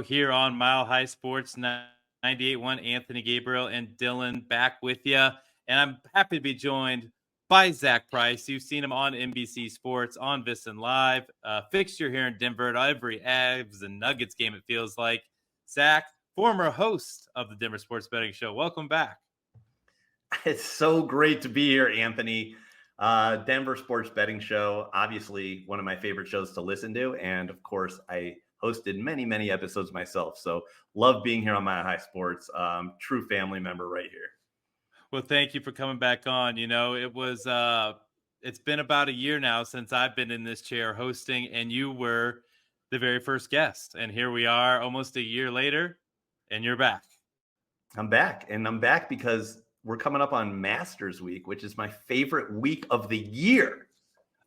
here on Mile High Sports 98.1. Anthony Gabriel and Dylan back with you. And I'm happy to be joined by Zack Price. You've seen him on NBC Sports, on Visson Live, fixture here in Denver at every Avs and Nuggets game, it feels like. Zack, former host of the Denver Sports Betting Show. Welcome back. It's so great to be here, Anthony. Denver Sports Betting Show, obviously one of my favorite shows to listen to. And of course, I hosted many episodes myself. So love being here on Mile High Sports. True family member right here. Well, thank you for coming back on. You know, it's been about a year now since I've been in this chair hosting, and you were the very first guest. And here we are almost a year later, and you're back. I'm back, and I'm back because we're coming up on Masters Week, which is my favorite week of the year.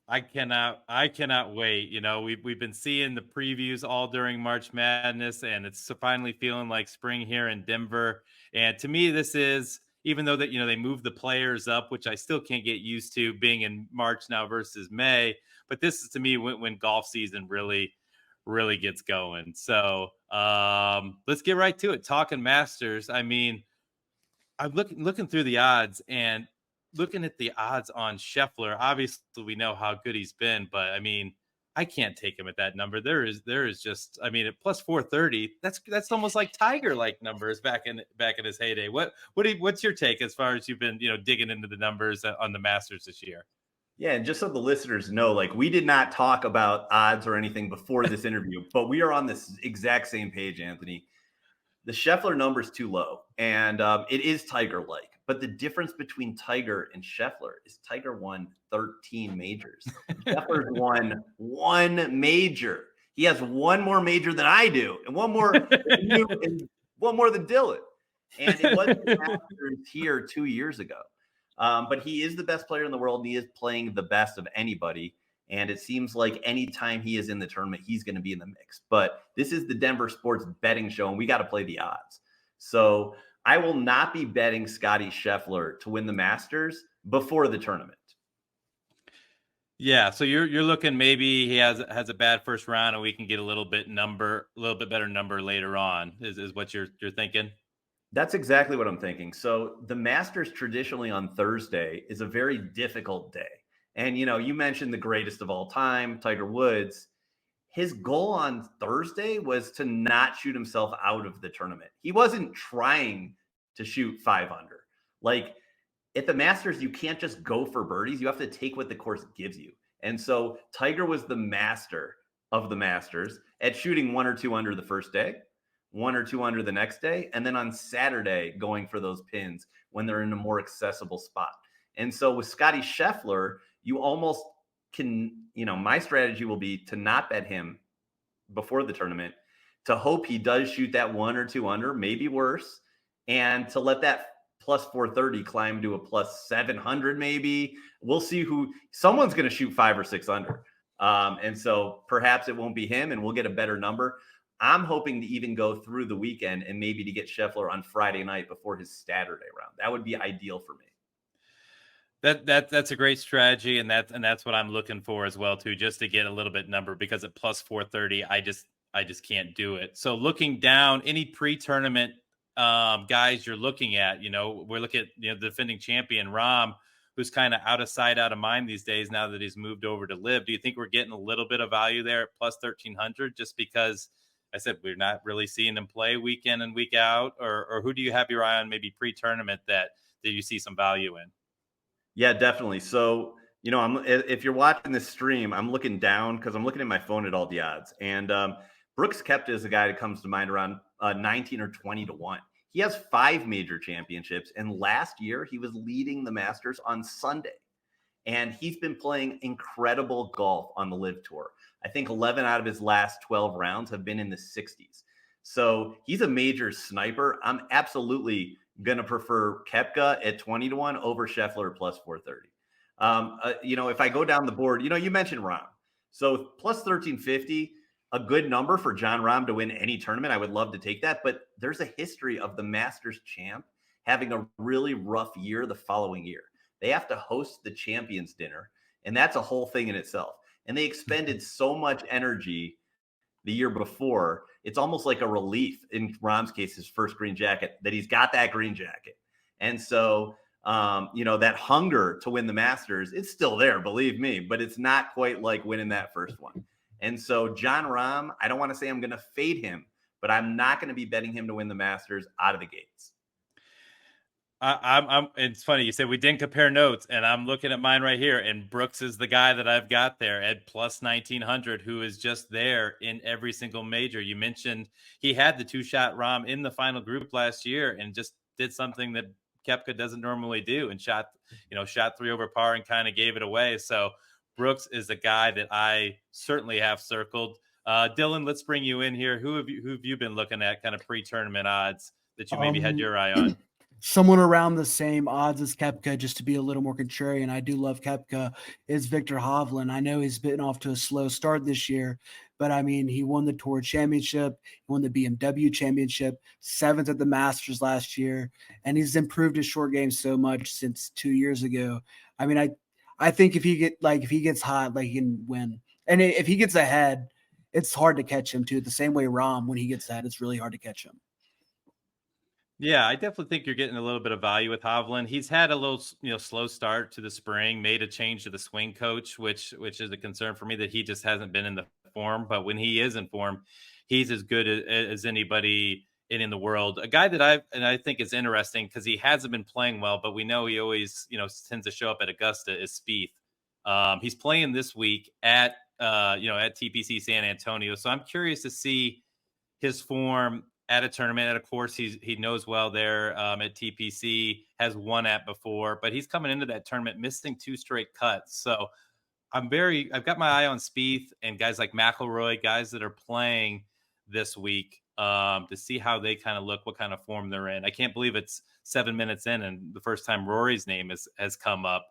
I cannot wait. You know, we've been seeing the previews all during March Madness, and it's finally feeling like spring here in Denver. And to me, this is, even though that, you know, they moved the players up, which I still can't get used to being in March now versus May. But this is, to me, when golf season really gets going. So let's get right to it. Talking Masters. I mean, I'm looking through the odds and looking at the odds on Scheffler. Obviously, we know how good he's been, but I mean, I can't take him at that number. There is just, I mean, at plus 430, that's almost like Tiger like numbers back in his heyday. What's your take as far as you've been, you know, digging into the numbers on the Masters this year? Yeah, and just so the listeners know, like, we did not talk about odds or anything before this interview, but we are on this exact same page, Anthony. The Scheffler number is too low, and it is Tiger-like. But the difference between Tiger and Scheffler is Tiger won 13 majors. Scheffler's won one major. He has one more major than I do, and one more than you, and one more than Dylan. And it wasn't the Masters here 2 years ago. But he is the best player in the world, and he is playing the best of anybody. And it seems like anytime he is in the tournament, he's going to be in the mix. But this is the Denver Sports Betting Show, and we got to play the odds. So I will not be betting Scottie Scheffler to win the Masters before the tournament. Yeah, so you're looking, maybe he has a bad first round, and we can get a little bit better number later on. Is what you're thinking? That's exactly what I'm thinking. So the Masters traditionally on Thursday is a very difficult day. And, you know, you mentioned the greatest of all time, Tiger Woods. His goal on Thursday was to not shoot himself out of the tournament. He wasn't trying to shoot 5 under. Like, at the Masters, you can't just go for birdies. You have to take what the course gives you. And so Tiger was the master of the Masters at shooting 1 or 2 under the first day, 1 or 2 under the next day, and then on Saturday going for those pins when they're in a more accessible spot. And so with Scottie Scheffler, you almost can, you know, my strategy will be to not bet him before the tournament, to hope he does shoot that 1 or 2 under, maybe worse, and to let that plus 430 climb to a plus 700 maybe. We'll see someone's going to shoot 5 or 6 under. And so perhaps it won't be him, and we'll get a better number. I'm hoping to even go through the weekend and maybe to get Scheffler on Friday night before his Saturday round. That would be ideal for me. That's a great strategy, and that's what I'm looking for as well too, just to get a little bit number, because at plus 430, I just can't do it. So looking down, any pre-tournament guys you're looking at, you know, we're looking at, you know, the defending champion Rahm, who's kind of out of sight, out of mind these days now that he's moved over to Live. Do you think we're getting a little bit of value there at plus 1300, just because I said we're not really seeing him play week in and week out? Or who do you have your eye on maybe pre-tournament that you see some value in? Yeah, definitely. So, you know, if you're watching this stream, I'm looking down because I'm looking at my phone at all the odds. And Brooks Koepka is a guy that comes to mind around 19 or 20 to 1. He has 5 major championships, and last year he was leading the Masters on Sunday. And he's been playing incredible golf on the Live Tour. I think 11 out of his last 12 rounds have been in the 60s. So he's a major sniper. I'm absolutely going to prefer Koepka at 20 to 1 over Scheffler plus 430. You know, if I go down the board, you know, you mentioned Rahm. So plus 1350, a good number for Jon Rahm to win any tournament. I would love to take that. But there's a history of the Masters champ having a really rough year the following year. They have to host the Champions Dinner, and that's a whole thing in itself. And they expended so much energy the year before it's almost like a relief in Rahm's case, his first green jacket, that he's got that green jacket. And so, that hunger to win the Masters, it's still there, believe me, but it's not quite like winning that first one. And so, Jon Rahm, I don't want to say I'm going to fade him, but I'm not going to be betting him to win the Masters out of the gates. It's funny you said we didn't compare notes, and I'm looking at mine right here, and Brooks is the guy that I've got there at plus 1900, who is just there in every single major. You mentioned he had the two-shot Rom in the final group last year, and just did something that Koepka doesn't normally do, and shot 3 over par and kind of gave it away. So Brooks is a guy that I certainly have circled. Dylan, let's bring you in here. Who have you been looking at, kind of pre-tournament odds that you maybe had Um, your eye on? Someone around the same odds as Koepka, just to be a little more contrarian. I do love Koepka, is Victor Hovland. I know he's been off to a slow start this year, but I mean, he won the Tour Championship, he won the BMW Championship, 7th at the Masters last year, and he's improved his short game so much since 2 years ago. I mean, I think if he gets hot, like he can win, and if he gets ahead, it's hard to catch him too. The same way Rom, when he gets ahead, it's really hard to catch him. Yeah, I definitely think you're getting a little bit of value with Hovland. He's had a little, slow start to the spring, made a change to the swing coach, which is a concern for me that he just hasn't been in the form. But when he is in form, he's as good as anybody in the world. A guy that I think is interesting because he hasn't been playing well, but we know he always, tends to show up at Augusta is Spieth. He's playing this week at TPC San Antonio, so I'm curious to see his form at a tournament, at a course he knows well there, at TPC, has won at before, but he's coming into that tournament missing 2 straight cuts. So I've got my eye on Spieth and guys like McIlroy, guys that are playing this week, to see how they kind of look, what kind of form they're in. I can't believe it's 7 minutes in and the first time Rory's name has come up.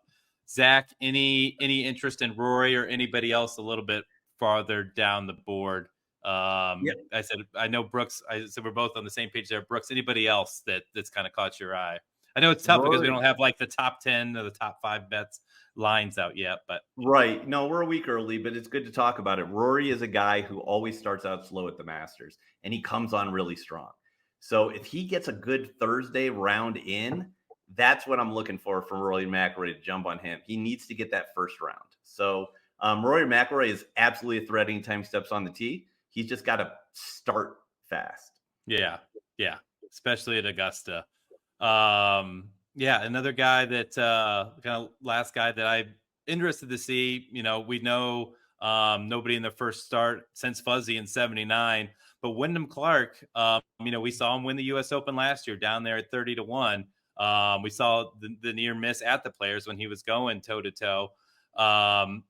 Zach, any interest in Rory or anybody else a little bit farther down the board? Yeah. I said I know Brooks. I said we're both on the same page there. Brooks, anybody else that's kind of caught your eye? I know it's tough because we Rory. don't have like the top 10 or the top 5 bets lines out yet, but Right. No, we're a week early, but it's good to talk about it. Rory is a guy who always starts out slow at the Masters, and he comes on really strong. So if he gets a good Thursday round in, that's what I'm looking for from Rory McIlroy to jump on him. He needs to get that first round. So Rory McIlroy is absolutely a threat anytime he steps on the tee. He's just got to start fast. yeah, especially at Augusta. Another guy that kind of last guy that I'm interested to see. We know nobody in the first start since Fuzzy in '79, but Wyndham Clark. We saw him win the U.S. Open last year down there at 30-1. We saw the near miss at the Players when he was going toe to toe.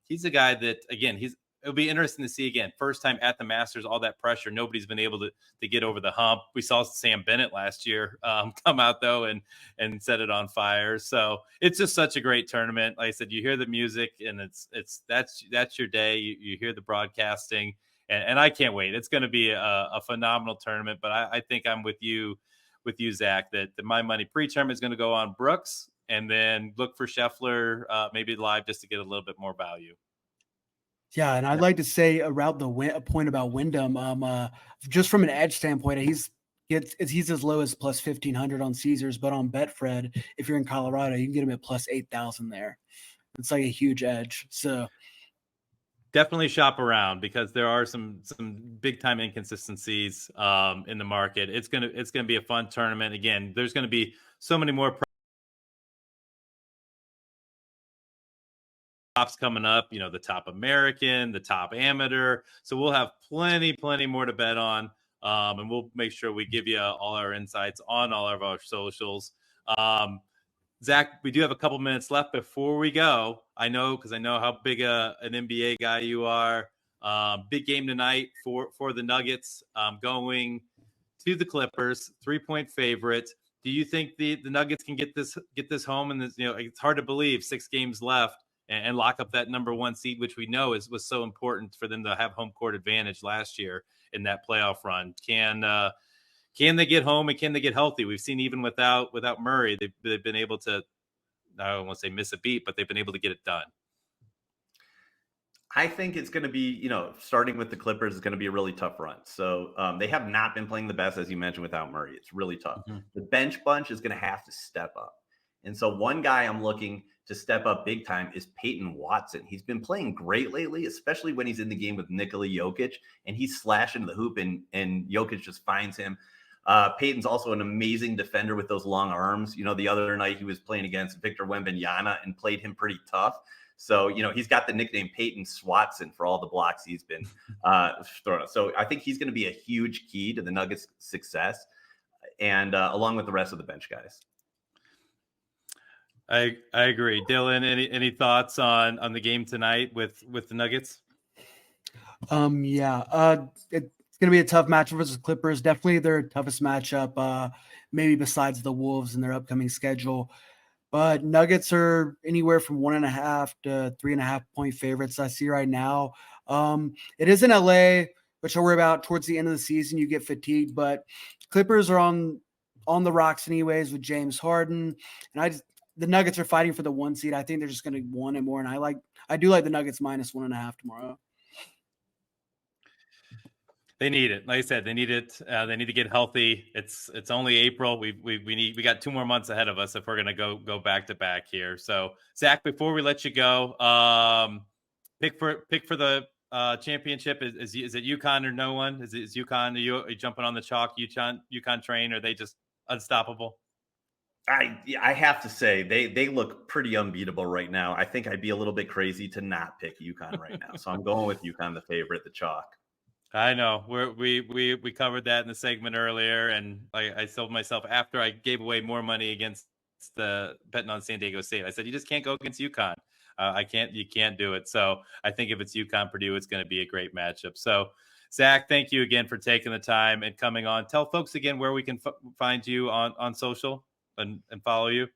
He's a guy that again it'll be interesting to see again. First time at the Masters, all that pressure. Nobody's been able to get over the hump. We saw Sam Bennett last year come out though and set it on fire. So it's just such a great tournament. Like I said, you hear the music and that's your day. You hear the broadcasting and I can't wait. It's going to be a phenomenal tournament. But I think I'm with you, Zach, that my money pre-tournament is going to go on Brooks and then look for Scheffler maybe live just to get a little bit more value. Yeah, and I'd like to say around a point about Wyndham, just from an edge standpoint, he's as low as plus 1,500 on Caesars, but on Betfred, if you're in Colorado, you can get him at plus 8,000 there. It's like a huge edge. So definitely shop around because there are some big time inconsistencies in the market. It's gonna be a fun tournament. Again, there's gonna be so many more props coming up, the top American, the top amateur. So we'll have plenty more to bet on. And we'll make sure we give you all our insights on all of our socials. Zach, we do have a couple minutes left before we go. I know how big an NBA guy you are. Big game tonight for the Nuggets, going to the Clippers, 3-point favorite. Do you think the Nuggets can get this home? And it's hard to believe 6 games left and lock up that number 1 seed, which we know was so important for them to have home court advantage last year in that playoff run. Can they get home and can they get healthy? We've seen even without Murray, they've been able to, I don't want to say miss a beat, but they've been able to get it done. I think it's going to be, starting with the Clippers is going to be a really tough run. So they have not been playing the best, as you mentioned, without Murray. It's really tough. Mhm. The bench bunch is going to have to step up. And so one guy I'm looking to step up big time is Peyton Watson. He's been playing great lately, especially when he's in the game with Nikola Jokic and he's slashing the hoop and Jokic just finds him. Peyton's also an amazing defender with those long arms. The other night he was playing against Victor Wembanyama and played him pretty tough. So, he's got the nickname Peyton Swatson for all the blocks he's been throwing. So I think he's going to be a huge key to the Nuggets' success, and along with the rest of the bench guys. I agree. Dylan, any thoughts on the game tonight with the Nuggets? It's gonna be a tough matchup versus Clippers. Definitely their toughest matchup, maybe besides the Wolves in their upcoming schedule. But Nuggets are anywhere from 1.5 to 3.5 point favorites I see right now. It is in LA, which I worry about towards the end of the season. You get fatigued, but Clippers are on the rocks anyways with James Harden, and the Nuggets are fighting for the 1 seed. I think they're just going to want it more, and I do like the Nuggets minus 1.5 tomorrow. They need it. Like I said, they need it. They need to get healthy. It's only April. We got 2 more months ahead of us if we're gonna go back to back here. So Zach, before we let you go, pick for the championship. Is it UConn or no one? Is UConn? Are you jumping on the UConn train? Or are they just unstoppable? I have to say they look pretty unbeatable right now. I think I'd be a little bit crazy to not pick UConn right now. So I'm going with UConn, the favorite, the chalk. I know we covered that in the segment earlier, and I sold myself after I gave away more money against the betting on San Diego State. I said you just can't go against UConn. You can't do it. So I think if it's UConn Purdue, it's going to be a great matchup. So Zach, thank you again for taking the time and coming on. Tell folks again where we can find you on social and follow you.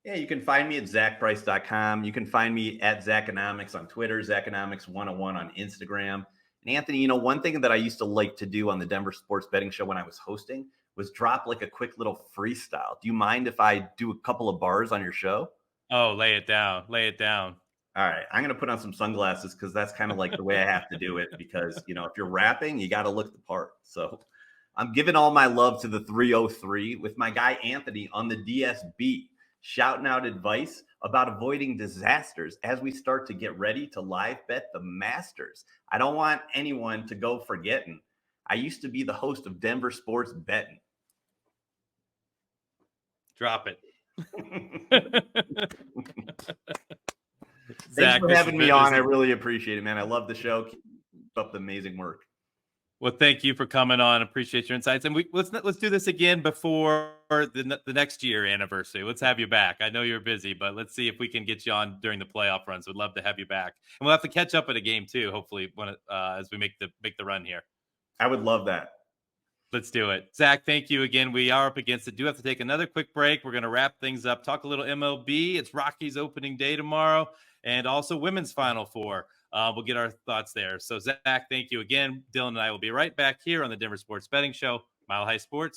Yeah, you can find me at ZackPrice.com. You can find me at Zackonomics on Twitter, Zackonomics101 on Instagram. And Anthony, one thing that I used to like to do on the Denver Sports Betting Show when I was hosting was drop like a quick little freestyle. Do you mind if I do a couple of bars on your show? Oh, lay it down. Lay it down. All right. I'm going to put on some sunglasses because that's kind of like the way I have to do it because, if you're rapping, you got to look the part. So I'm giving all my love to the 303 with my guy Anthony on the DSB, shouting out advice about avoiding disasters as we start to get ready to live bet the Masters. I don't want anyone to go forgetting. I used to be the host of Denver Sports Betting. Drop it. Thanks Zach, for having me on. I really appreciate it, man. I love the show. Keep up the amazing work. Well, thank you for coming on. Appreciate your insights, and let's do this again before the next year anniversary. Let's have you back. I know you're busy, but let's see if we can get you on during the playoff runs. We'd love to have you back, and we'll have to catch up at a game too. Hopefully, as we make the run here. I would love that. Let's do it. Zach, thank you again. We are up against it. Do have to take another quick break. We're going to wrap things up, talk a little MLB. It's Rockies opening day tomorrow, and also women's Final Four. We'll get our thoughts there. So, Zach, thank you again. Dylan and I will be right back here on the Denver Sports Betting Show, Mile High Sports.